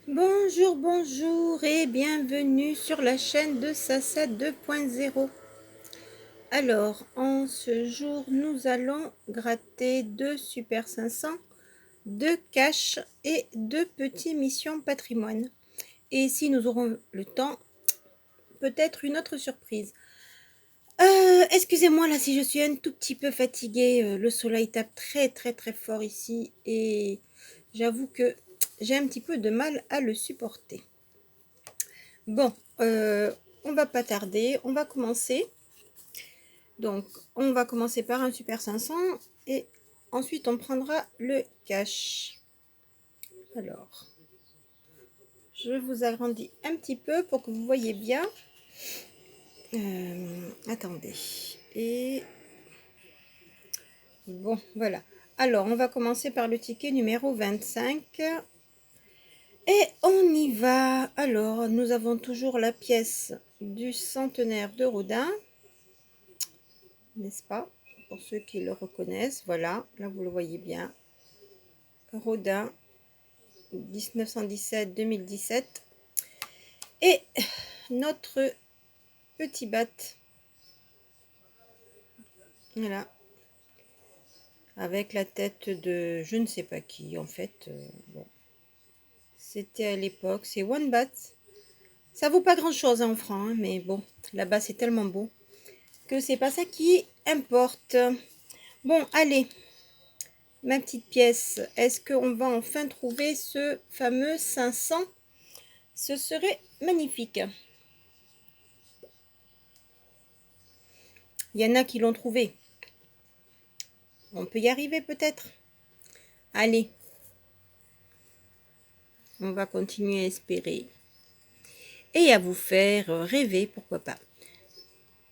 Bonjour, bonjour et bienvenue sur la chaîne de Sasa 2.0. Alors, en ce jour, nous allons gratter 2 Super 500, 2 cash et 2 petits missions patrimoine. Et si nous aurons le temps, peut-être une autre surprise. Excusez-moi là si je suis un tout petit peu fatiguée. Le soleil tape très fort ici et j'avoue que j'ai un petit peu de mal à le supporter. Bon, on va pas tarder, on va commencer. Donc, on va commencer par un Super 500 et ensuite on prendra le cash. Alors, je vous agrandis un petit peu pour que vous voyez bien. Attendez. Et bon, voilà. Alors, on va commencer par le ticket numéro 25. Et on y va. Alors, nous avons toujours la pièce du centenaire de Rodin. N'est-ce pas? Pour ceux qui le reconnaissent, voilà, là vous le voyez bien. Rodin, 1917-2017. Et notre petit bat. Voilà. Avec la tête de je ne sais pas qui, en fait. Bon. C'était à l'époque. C'est One Bat. Ça vaut pas grand-chose en francs, hein, mais bon, là-bas c'est tellement beau que c'est pas ça qui importe. Bon, allez. Ma petite pièce, est-ce qu'on va enfin trouver ce fameux 500? Ce serait magnifique. Il y en a qui l'ont trouvé. On peut y arriver peut-être. Allez, on va continuer à espérer. Et à vous faire rêver, pourquoi pas.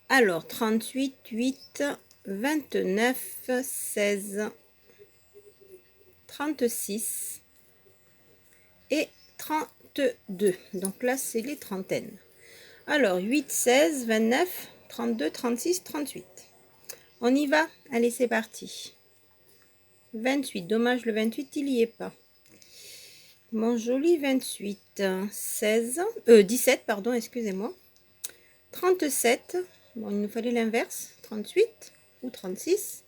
Alors, 38, 8, 29, 16, 36 et 32. Donc là, c'est les trentaines. Alors, 8, 16, 29, 32, 36, 38. On y va? Allez, c'est parti. 28, dommage, le 28, il n'y est pas. Mon joli 28, 17, pardon, excusez-moi. 37, bon, il nous fallait l'inverse, 38 ou 36.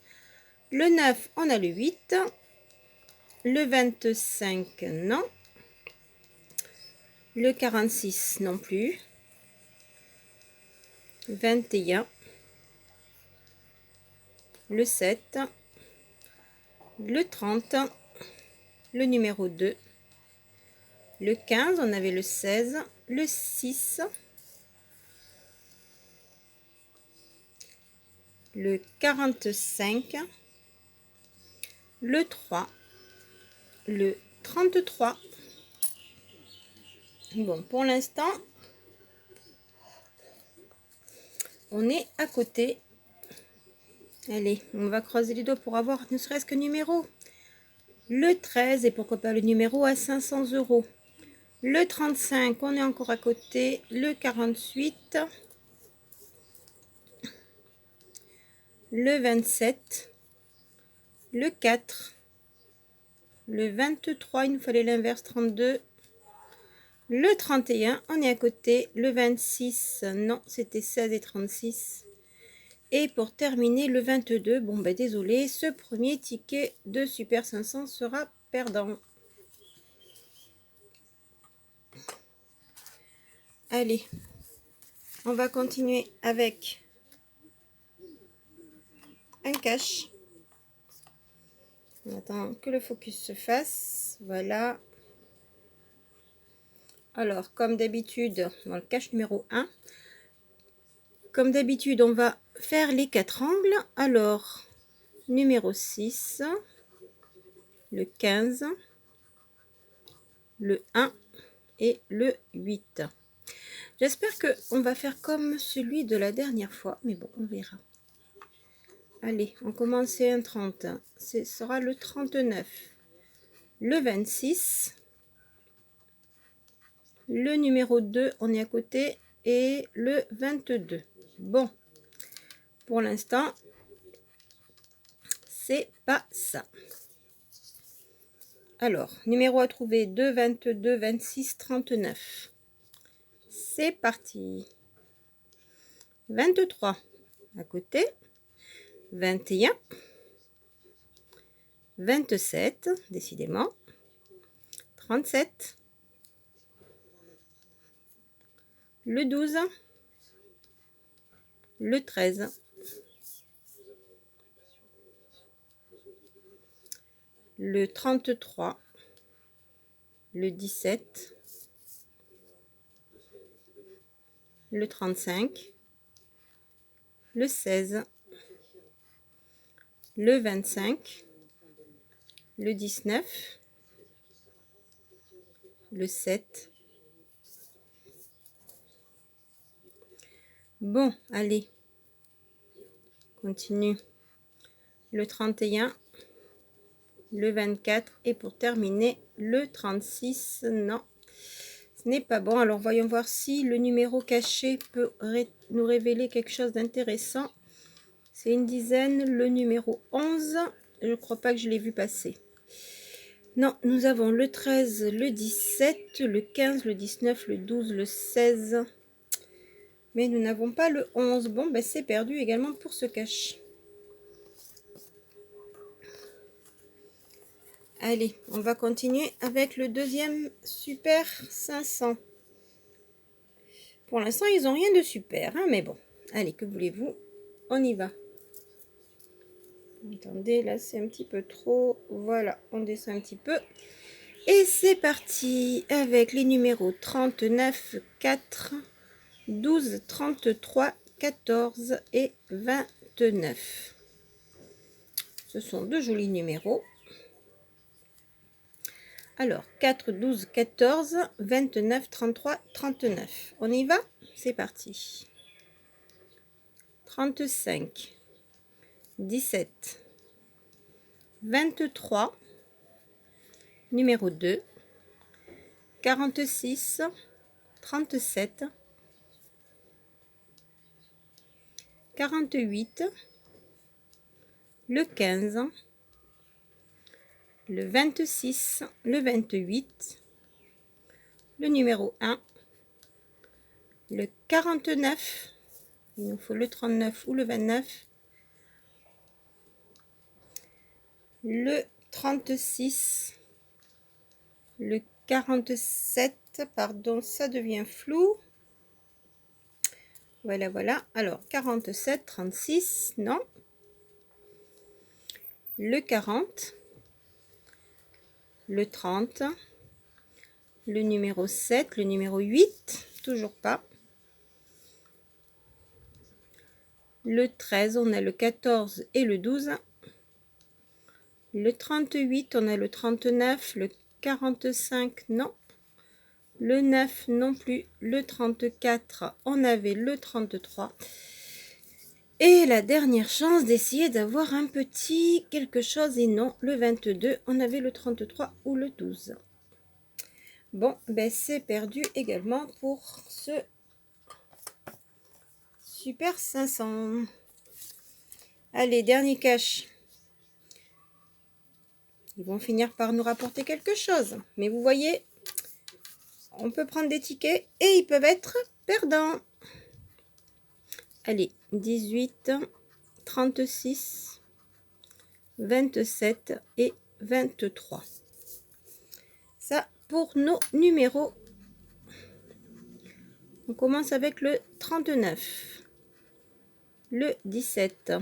Le 9, on a le 8. Le 25, non. Le 46, non plus. 21. Le 7. Le 30. Le numéro 2. Le 15, on avait le 16. Le 6. Le 45. Le 3. Le 33. Bon, pour l'instant, on est à côté. Allez, on va croiser les doigts pour avoir ne serait-ce que numéro. Le 13 et pourquoi pas le numéro à 500 €. Le 35, on est encore à côté. Le 48. Le 27. Le 4. Le 23, il nous fallait l'inverse, 32. Le 31, on est à côté. Le 26, non, c'était 16 et 36. Et pour terminer, le 22, bon ben désolé, ce premier ticket de Super 500 sera perdant. Allez, on va continuer avec un cash. On attend que le focus se fasse. Voilà. Alors, comme d'habitude, dans le cash numéro 1, comme d'habitude, on va faire les 4 angles. Alors, numéro 6, le 15, le 1 et le 8. J'espère qu'on va faire comme celui de la dernière fois, mais bon, on verra. Allez, on commence un 30. Ce sera le 39, le 26, le numéro 2, on est à côté, et le 22. Bon, pour l'instant, c'est pas ça. Alors, numéro à trouver 2, 22, 26, 39. C'est parti. 23 à côté. 21. 27, décidément. 37. Le 12. Le 13. Le 33. Le 17. Le 35. Le 16. Le 25. Le 19. Le 7. Bon, allez. Continue. Le 31. Le 24. Et pour terminer, le 36. Non, ce n'est pas bon. Alors, voyons voir si le numéro caché peut nous révéler quelque chose d'intéressant. C'est une dizaine. Le numéro 11. Je ne crois pas que je l'ai vu passer. Non, nous avons le 13, le 17, le 15, le 19, le 12, le 16. Mais nous n'avons pas le 11. Bon, ben c'est perdu également pour ce cache. Allez, on va continuer avec le deuxième super 500. Pour l'instant, ils n'ont rien de super, hein, mais bon. Allez, que voulez-vous? On y va. Attendez, là, c'est un petit peu trop. Voilà, on descend un petit peu. Et c'est parti avec les numéros 39, 4, 12, 33, 14 et 29. Ce sont deux jolis numéros. Alors, 4, 12, 14, 29, 33, 39. On y va? C'est parti. 35, 17, 23, numéro 2, 46, 37, 48, le 15, le 26, le 28, le numéro 1, le 49, il nous faut le 39 ou le 29, le 36, le 47, pardon, ça devient flou. Voilà, voilà. Alors, 47, 36, non. Le 40, le 30, le numéro 7, le numéro 8, toujours pas. Le 13, on a le 14 et le 12. Le 38, on a le 39, le 45, non. Le 9 non plus. Le 34, on avait le 33. Et la dernière chance d'essayer d'avoir un petit quelque chose, et non, le 22, on avait le 33 ou le 12. Bon, ben c'est perdu également pour ce super 500. Allez, dernier cache. Ils vont finir par nous rapporter quelque chose. Mais vous voyez, on peut prendre des tickets et ils peuvent être perdants. Allez, 18, 36, 27 et 23. Ça pour nos numéros. On commence avec le 39. Le 17.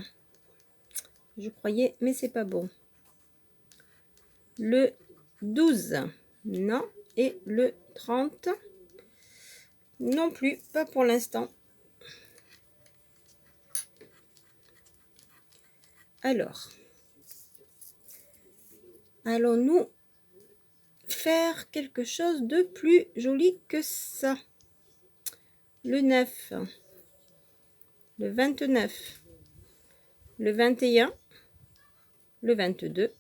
Je croyais, mais c'est pas bon. Le 12. Non. Et le 30. Non plus, pas pour l'instant. Alors, allons-nous faire quelque chose de plus joli que ça? Le 9, le 29, le 21, le 22,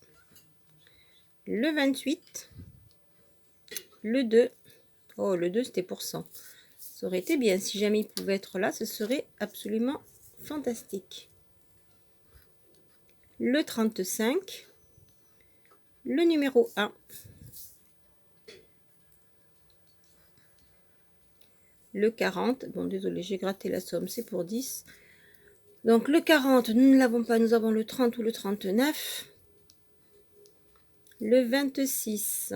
le 28, le 2. Oh, le 2, c'était pour 100. Ça aurait été bien. Si jamais il pouvait être là, ce serait absolument fantastique. Le 35, le numéro 1, le 40. Bon, désolé, j'ai gratté la somme, c'est pour 10. Donc, le 40, nous ne l'avons pas, nous avons le 30 ou le 39. Le 26,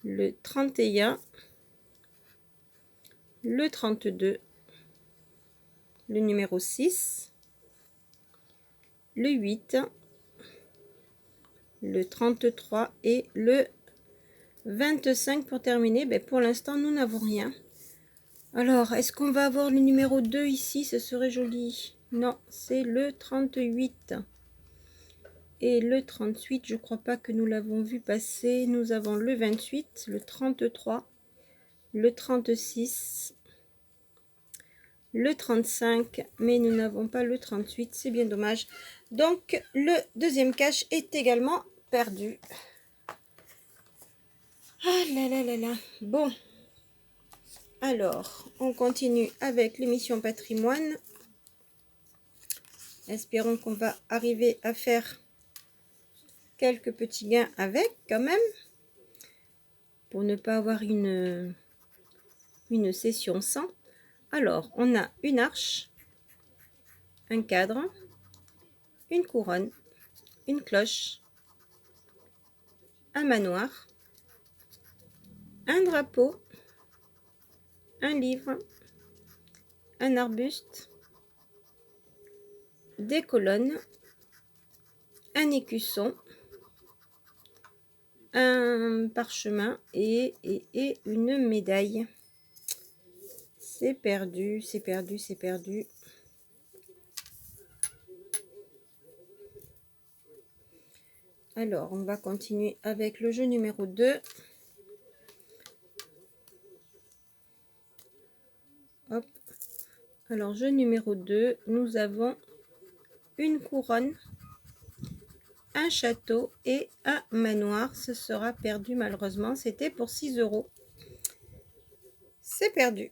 le 31, le 32, le numéro 6, le 8, le 33 et le 25 pour terminer. Ben, pour l'instant, nous n'avons rien. Alors, est-ce qu'on va avoir le numéro 2 ici? Ce serait joli. Non, c'est le 38. Et le 38, je crois pas que nous l'avons vu passer. Nous avons le 28, le 33, le 36, le 35, mais nous n'avons pas le 38, c'est bien dommage. Donc, le deuxième cache est également perdu. Ah là là là là. Bon. Alors, on continue avec l'émission patrimoine. Espérons qu'on va arriver à faire quelques petits gains avec quand même. Pour ne pas avoir une session sans. Alors, on a une arche, un cadre, une couronne, une cloche, un manoir, un drapeau, un livre, un arbuste, des colonnes, un écusson, un parchemin et une médaille. C'est perdu, c'est perdu, c'est perdu. Alors, on va continuer avec le jeu numéro 2. Hop. Alors, jeu numéro 2, nous avons une couronne, un château et un manoir. Ce sera perdu malheureusement. C'était pour 6 €. C'est perdu.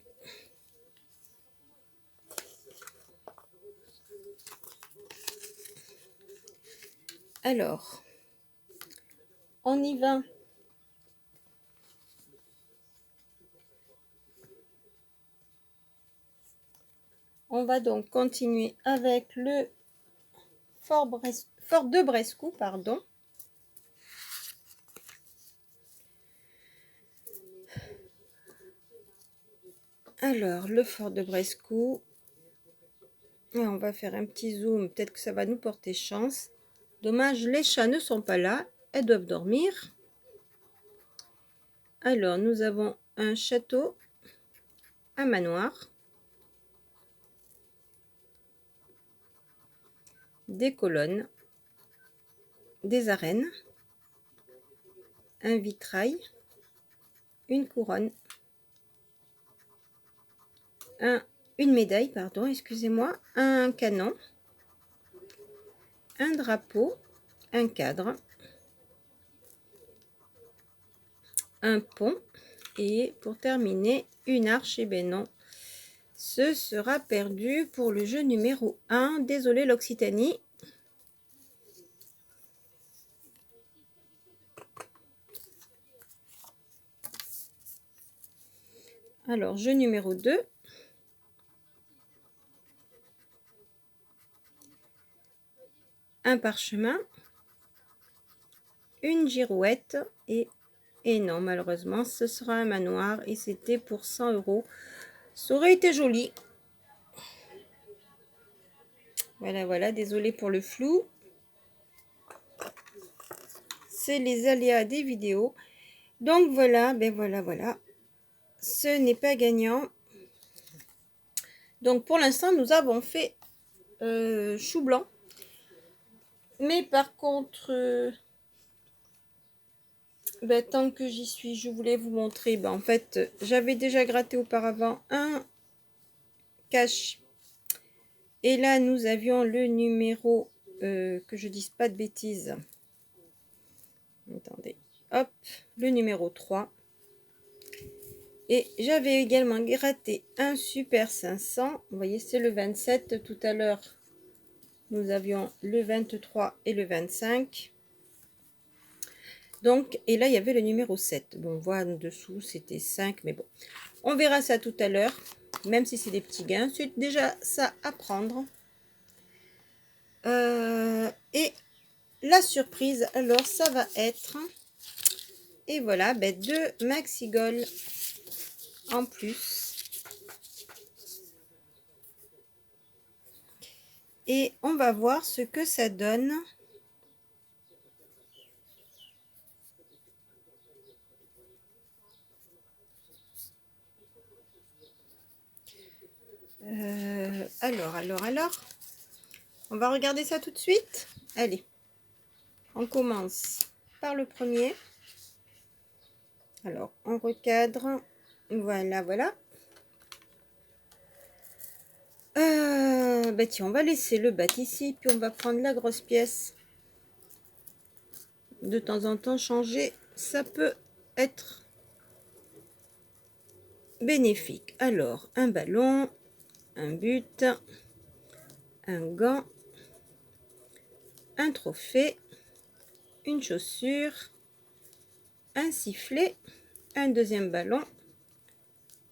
Alors, on y va. On va donc continuer avec le Fort de Brescou, pardon. Alors, le Fort de Brescou. On va faire un petit zoom, peut-être que ça va nous porter chance. Dommage, les chats ne sont pas là, elles doivent dormir. Alors, nous avons un château, un manoir, des colonnes, des arènes, un vitrail, une couronne, une médaille, pardon, excusez-moi, un canon, un drapeau, un cadre, un pont et pour terminer une arche. Et ben non, ce sera perdu pour le jeu numéro 1. Désolé l'Occitanie. Alors, jeu numéro 2. Un parchemin, une girouette et non, malheureusement, ce sera un manoir et c'était pour 100 €. Ça aurait été joli. Voilà, voilà, désolé pour le flou. C'est les aléas des vidéos. Donc voilà, ben voilà, voilà. Ce n'est pas gagnant. Donc pour l'instant, nous avons fait chou blanc. Mais par contre, ben, tant que j'y suis, je voulais vous montrer. Ben, en fait, j'avais déjà gratté auparavant un cache. Et là, nous avions le numéro, que je dise pas de bêtises. Attendez, hop, le numéro 3. Et j'avais également gratté un super 500. Vous voyez, c'est le 27. Tout à l'heure, nous avions le 23 et le 25. Donc, et là, il y avait le numéro 7. Bon, on voit en dessous, c'était 5, mais bon. On verra ça tout à l'heure, même si c'est des petits gains. C'est déjà ça à prendre. Et la surprise, alors, ça va être... Et voilà, ben, 2 maxi-gold en plus. Et on va voir ce que ça donne. Alors. On va regarder ça tout de suite. Allez, on commence par le premier. Alors, on recadre. Voilà. Bah tiens, on va laisser le bat ici, puis on va prendre la grosse pièce. De temps en temps, changer, ça peut être bénéfique. Alors, un ballon, un but, un gant, un trophée, une chaussure, un sifflet, un deuxième ballon,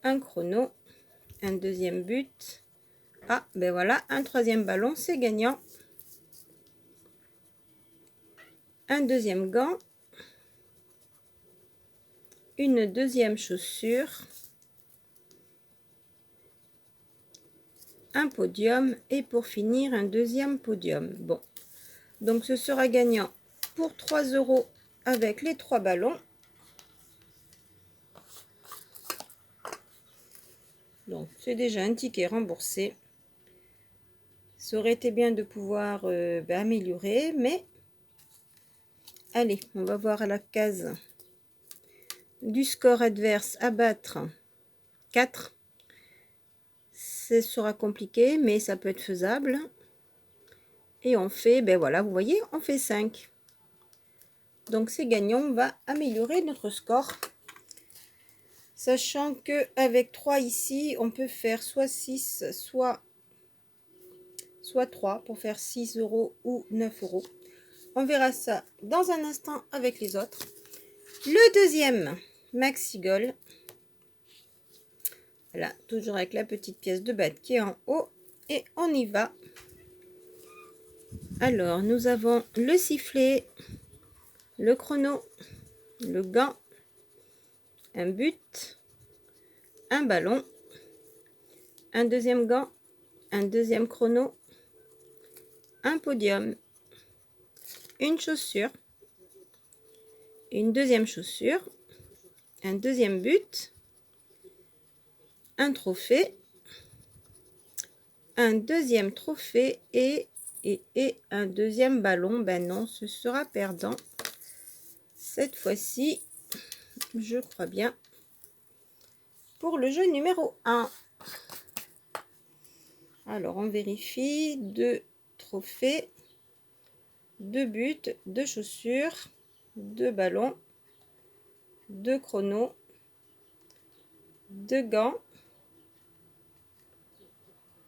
un chrono, un deuxième but. Ah, ben voilà, un troisième ballon, c'est gagnant. Un deuxième gant, une deuxième chaussure, un podium et pour finir un deuxième podium. Bon, donc ce sera gagnant pour 3 € avec les 3 ballons. Donc c'est déjà un ticket remboursé. Ça aurait été bien de pouvoir améliorer, mais allez, on va voir à la case du score adverse à battre 4. Ce sera compliqué, mais ça peut être faisable. Et on fait, ben voilà, vous voyez, on fait 5. Donc c'est gagnant, on va améliorer notre score. Sachant que avec 3 ici, on peut faire soit 6, soit 3 pour faire 6 € ou 9 €. On verra ça dans un instant avec les autres. Le deuxième maxi gold. Voilà, toujours avec la petite pièce de batte qui est en haut. Et on y va. Alors, nous avons le sifflet, le chrono, le gant, un but, un ballon, un deuxième gant, un deuxième chrono, un podium, une chaussure, une deuxième chaussure, un deuxième but, un trophée, un deuxième trophée et un deuxième ballon. Ben non, ce sera perdant. Cette fois-ci, je crois bien, pour le jeu numéro 1. Alors, on vérifie 2 trophées, 2 buts, 2 chaussures, 2 ballons, 2 chronos, 2 gants,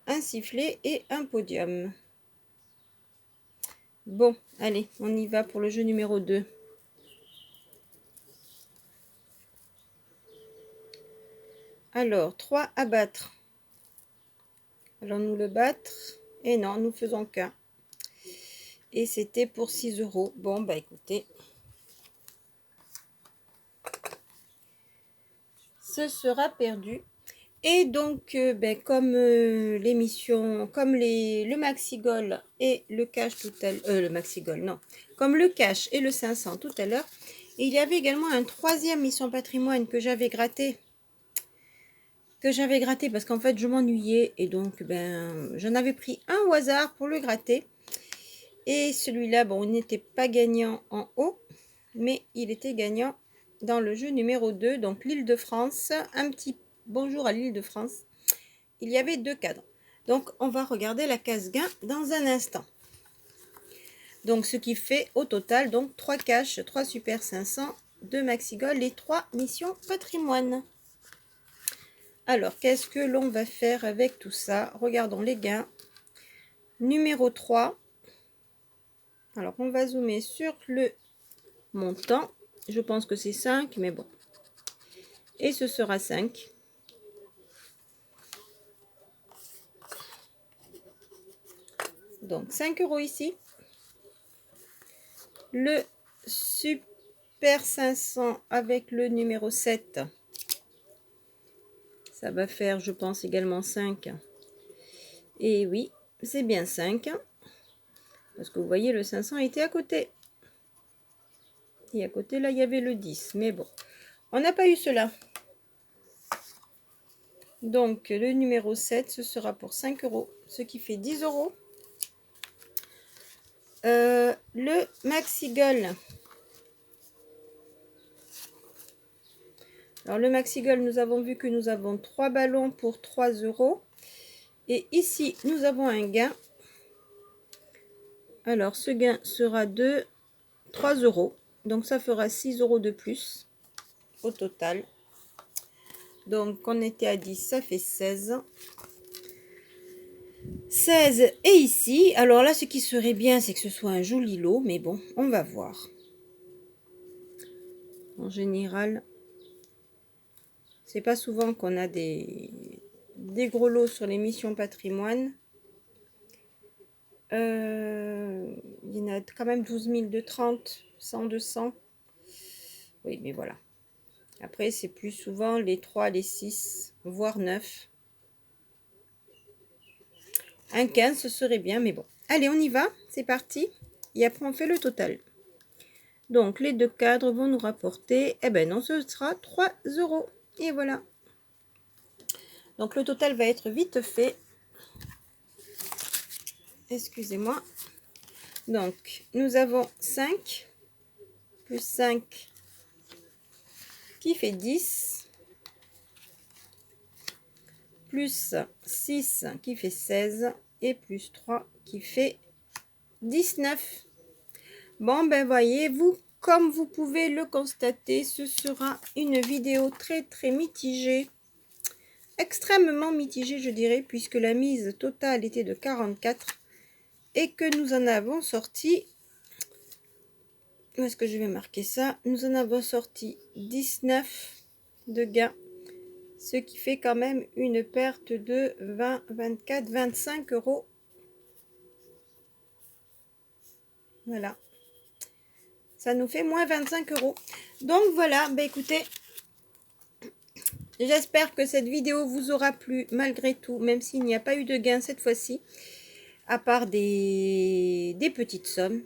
un sifflet et un podium. Bon, allez, on y va pour le jeu numéro 2. Alors, 3 à battre. Allons-nous le battre? Et non, nous faisons qu'un. Et c'était pour 6 €. Bon, bah écoutez, ce sera perdu. Et donc, comme l'émission, comme le maxi gold et le cash tout à l'heure, le maxi gold, non, comme le cash et le 500 tout à l'heure, il y avait également un troisième mission patrimoine que j'avais gratté. Parce qu'en fait je m'ennuyais et donc j'en avais pris un au hasard pour le gratter. Et celui-là, bon, il n'était pas gagnant en haut, mais il était gagnant dans le jeu numéro 2, donc l'Île-de-France. Un petit bonjour à l'Île-de-France. Il y avait 2 cadres. Donc on va regarder la case gain dans un instant. Donc ce qui fait au total donc 3 cash, 3 super 500, 2 maxi gold et 3 missions patrimoine. Alors, qu'est-ce que l'on va faire avec tout ça? Regardons les gains. Numéro 3. Alors, on va zoomer sur le montant. Je pense que c'est 5, mais bon. Et ce sera 5. Donc 5 € ici. Le Super 500 avec le numéro 7. Ça va faire, je pense, également 5. Et oui, c'est bien 5. Parce que vous voyez, le 500 était à côté. Et à côté, là, il y avait le 10. Mais bon, on n'a pas eu cela. Donc, le numéro 7, ce sera pour 5 €, ce qui fait 10 €. Le Maxi Gold. Alors, le Maxi Gold, nous avons vu que nous avons 3 ballons pour 3 €. Et ici, nous avons un gain. Alors, ce gain sera de 3 €. Donc, ça fera 6 € de plus au total. Donc, on était à 10, ça fait 16. 16. Et ici, alors là, ce qui serait bien, c'est que ce soit un joli lot. Mais bon, on va voir. En général, c'est pas souvent qu'on a des gros lots sur l'émission patrimoine. Il y en a quand même 12 000 de 30, 100, 200. Oui, mais voilà. Après, c'est plus souvent les 3, les 6, voire 9. Un 15, ce serait bien, mais bon. Allez, on y va. C'est parti. Et après, on fait le total. Donc, les deux cadres vont nous rapporter... Eh ben non, ce sera 3 €. Et voilà. Donc, le total va être vite fait. Excusez-moi. Donc, nous avons 5 plus 5 qui fait 10. Plus 6 qui fait 16. Et plus 3 qui fait 19. Bon, ben voyez-vous, comme vous pouvez le constater, ce sera une vidéo très mitigée. Extrêmement mitigée, je dirais, puisque la mise totale était de 44 et que nous en avons sorti... Où est-ce que je vais marquer ça? Nous en avons sorti 19 de gains, ce qui fait quand même une perte de 20, 24, 25 €. Voilà. Ça nous fait moins 25 €. Donc voilà, bah écoutez, j'espère que cette vidéo vous aura plu malgré tout, même s'il n'y a pas eu de gain cette fois-ci, à part des petites sommes.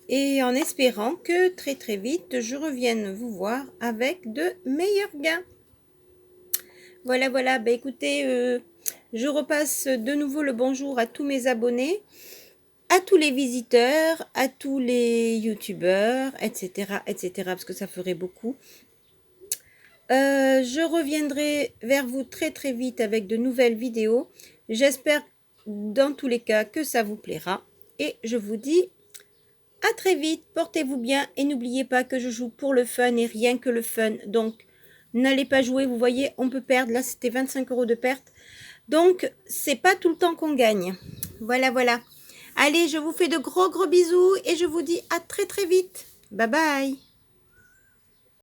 Et en espérant que très vite, je revienne vous voir avec de meilleurs gains. Voilà, bah écoutez, je repasse de nouveau le bonjour à tous mes abonnés, à tous les visiteurs, à tous les youtubeurs, etc., parce que ça ferait beaucoup. Je reviendrai vers vous très vite avec de nouvelles vidéos. J'espère dans tous les cas que ça vous plaira. Et je vous dis à très vite, portez-vous bien et n'oubliez pas que je joue pour le fun et rien que le fun. Donc, n'allez pas jouer, vous voyez, on peut perdre. Là, c'était 25 € de perte. Donc, c'est pas tout le temps qu'on gagne. Voilà. Allez, je vous fais de gros bisous et je vous dis à très vite. Bye bye.